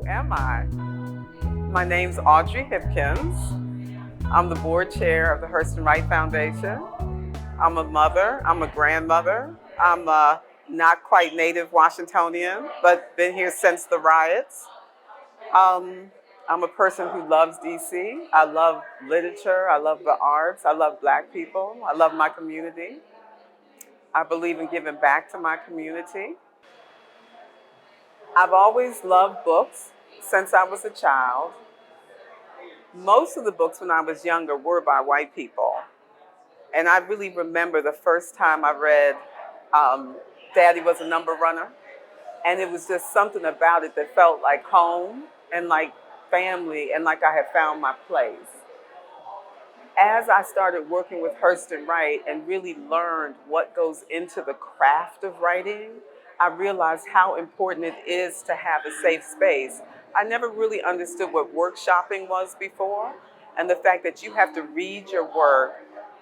am I? My name's Audrey Hipkins. I'm the board chair of the Hurston Wright Foundation. I'm a mother, I'm a grandmother, I'm a not quite native Washingtonian, but been here since the riots. Um, I'm a person who loves DC. I love literature, I love the arts, I love Black people, I love my community. I believe in giving back to my community. I've always loved books since I was a child. Most of the books when I was younger were by white people. And I really remember the first time I read Daddy Was a Number Runner. And it was just something about it that felt like home and like family and like I had found my place. As I started working with Hurston Wright and really learned what goes into the craft of writing, I realized how important it is to have a safe space. I never really understood what workshopping was before, and the fact that you have to read your work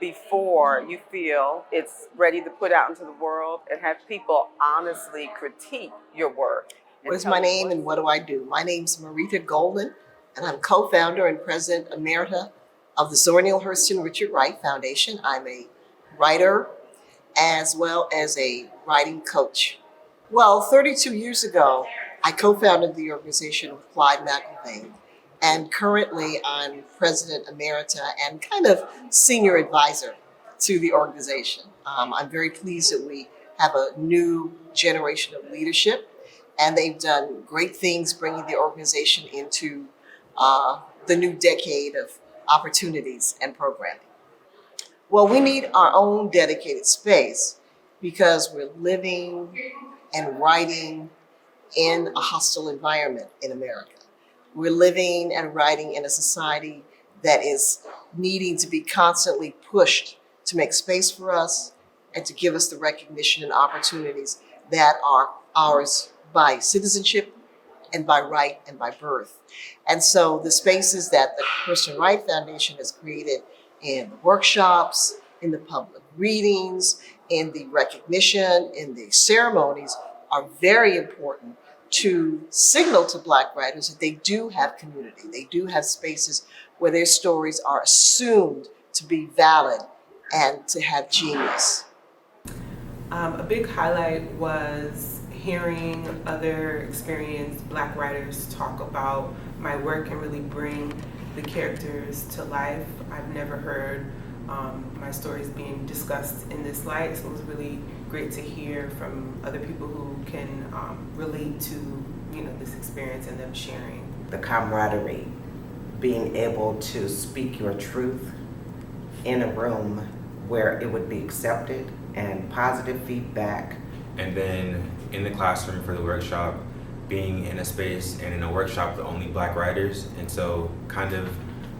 before you feel it's ready to put out into the world and have people honestly critique your work. What is my name and what do I do? My name's Marita Golden, and I'm co-founder and president emerita of the Zora Neale Hurston Richard Wright Foundation. I'm a writer as well as a writing coach. Well, 32 years ago, I co-founded the organization with Clyde McIlvaine, and currently I'm president emerita and kind of senior advisor to the organization. I'm very pleased that we have a new generation of leadership, and they've done great things bringing the organization into the new decade of opportunities and programming. Well, we need our own dedicated space because we're living and writing in a hostile environment in America. We're living and writing in a society that is needing to be constantly pushed to make space for us and to give us the recognition and opportunities that are ours by citizenship and by right and by birth. And so the spaces that the Hurston Wright Foundation has created in the workshops, in the public readings, in the recognition, in the ceremonies are very important to signal to Black writers that they do have community. They do have spaces where their stories are assumed to be valid and to have genius. A big highlight was hearing other experienced Black writers talk about my work and really bring the characters to life. I've never heard my stories being discussed in this light, so it was really great to hear from other people who can relate to this experience and them sharing. The camaraderie, being able to speak your truth in a room where it would be accepted and positive feedback. And then in the classroom for the workshop, being in a space and in a workshop with only Black writers, and so kind of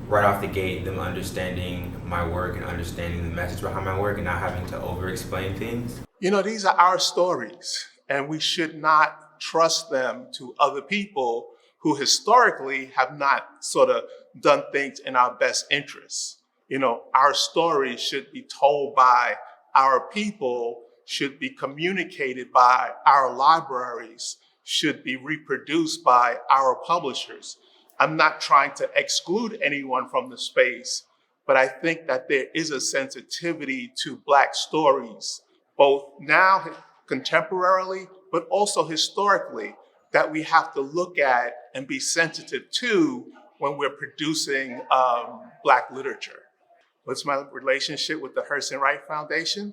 right off the gate, them understanding my work and understanding the message behind my work and not having to over-explain things. These are our stories, and we should not trust them to other people who historically have not sort of done things in our best interests. Our stories should be told by our people, should be communicated by our libraries, should be reproduced by our publishers. I'm not trying to exclude anyone from the space, but I think that there is a sensitivity to Black stories, both now, contemporarily, but also historically, that we have to look at and be sensitive to when we're producing Black literature. What's my relationship with the Hurston Wright Foundation?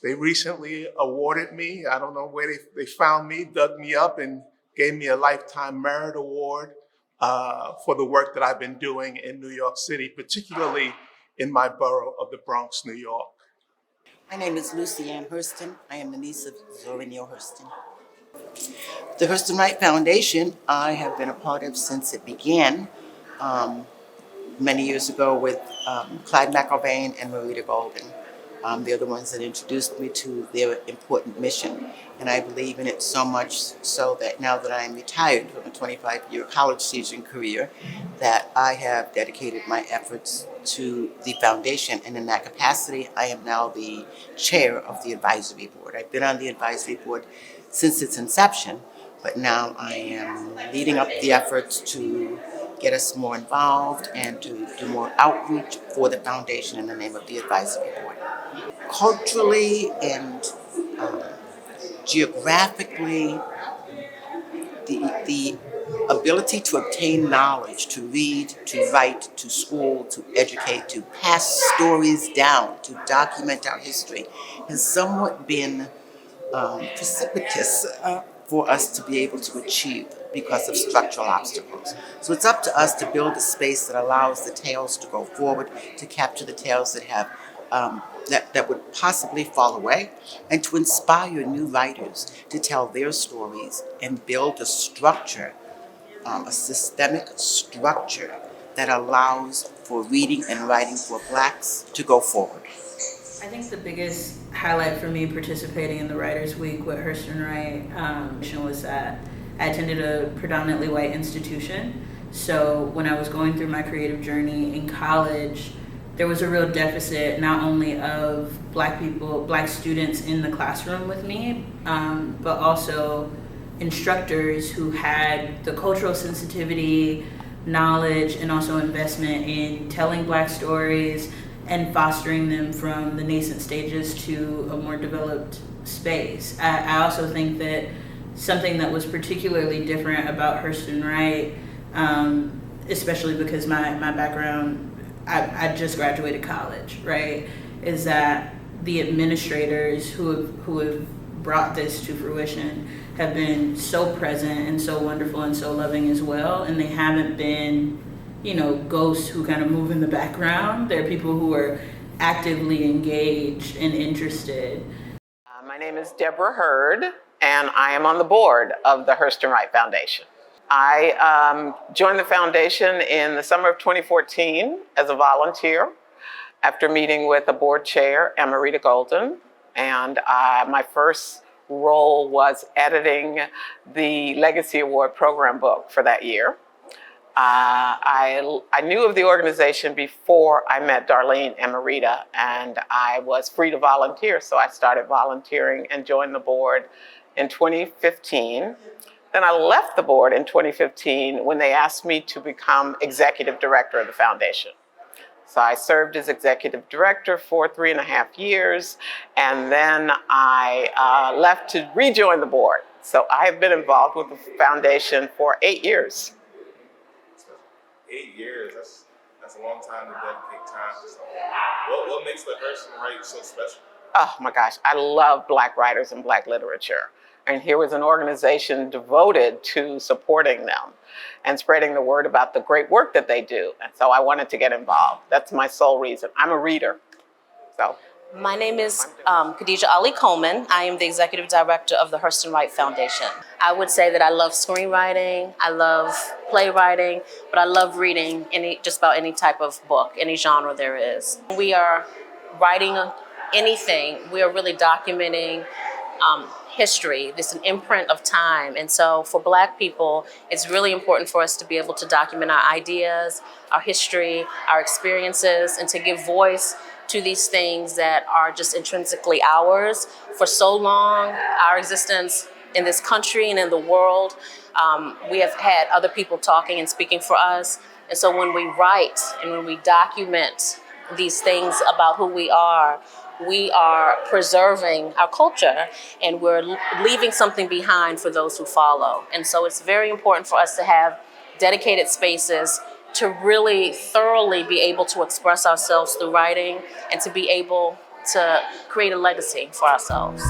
They recently awarded me, I don't know where they found me, dug me up and gave me a Lifetime Merit Award for the work that I've been doing in New York City, particularly in my borough of the Bronx, New York. My name is Lucy Ann Hurston. I am the niece of Zora Neale Hurston. The Hurston Wright Foundation I have been a part of since it began many years ago with Clyde McIlvaine and Marita Golden. They're the ones that introduced me to their important mission. And I believe in it so much so that now that I'm retired from a 25-year college teaching career, that I have dedicated my efforts to the foundation. And in that capacity, I am now the chair of the advisory board. I've been on the advisory board since its inception, but now I am leading up the efforts to get us more involved and to do more outreach for the foundation in the name of the advisory board. Culturally and um, geographically, the ability to obtain knowledge, to read, to write, to school, to educate, to pass stories down, to document our history, has somewhat been precipitous for us to be able to achieve because of structural obstacles. So it's up to us to build a space that allows the tales to go forward, to capture the tales that have that would possibly fall away, and to inspire new writers to tell their stories and build a structure, a systemic structure that allows for reading and writing for Blacks to go forward. I think the biggest highlight for me participating in the Writers' Week with Hurston Wright was that I attended a predominantly white institution. So when I was going through my creative journey in college, there was a real deficit not only of Black people, Black students in the classroom with me, but also instructors who had the cultural sensitivity, knowledge, and also investment in telling Black stories and fostering them from the nascent stages to a more developed space. I also think that something that was particularly different about Hurston Wright, especially because my background, I just graduated college, right, is that the administrators who have brought this to fruition have been so present and so wonderful and so loving as well, and they haven't been, ghosts who kind of move in the background. They're people who are actively engaged and interested. My name is Deborah Hurd, and I am on the board of the Hurston Wright Foundation. I joined the foundation in the summer of 2014 as a volunteer after meeting with the board chair, Amarita Golden, and my first role was editing the Legacy Award program book for that year. I knew of the organization before I met Darlene and Marita, and I was free to volunteer, so I started volunteering and joined the board in 2015. Then I left the board in 2015 when they asked me to become executive director of the foundation. So I served as executive director for 3.5 years, and then I left to rejoin the board. So I have been involved with the foundation for 8 years. 8 years, that's a long time to dedicate time to something. What makes the Hurston Wright so special? Oh my gosh, I love Black writers and Black literature. And here was an organization devoted to supporting them and spreading the word about the great work that they do. And so I wanted to get involved. That's my sole reason. I'm a reader, so. My name is Khadija Ali Coleman. I am the executive director of the Hurston Wright Foundation. I would say that I love screenwriting, I love playwriting, but I love reading just about any type of book, any genre there is. We are writing anything, we are really documenting history. This is an imprint of time. And so for Black people, it's really important for us to be able to document our ideas, our history, our experiences, and to give voice to these things that are just intrinsically ours. For so long, our existence in this country and in the world, we have had other people talking and speaking for us. And so when we write and when we document these things about who we are preserving our culture, and we're leaving something behind for those who follow. And so it's very important for us to have dedicated spaces to really thoroughly be able to express ourselves through writing and to be able to create a legacy for ourselves.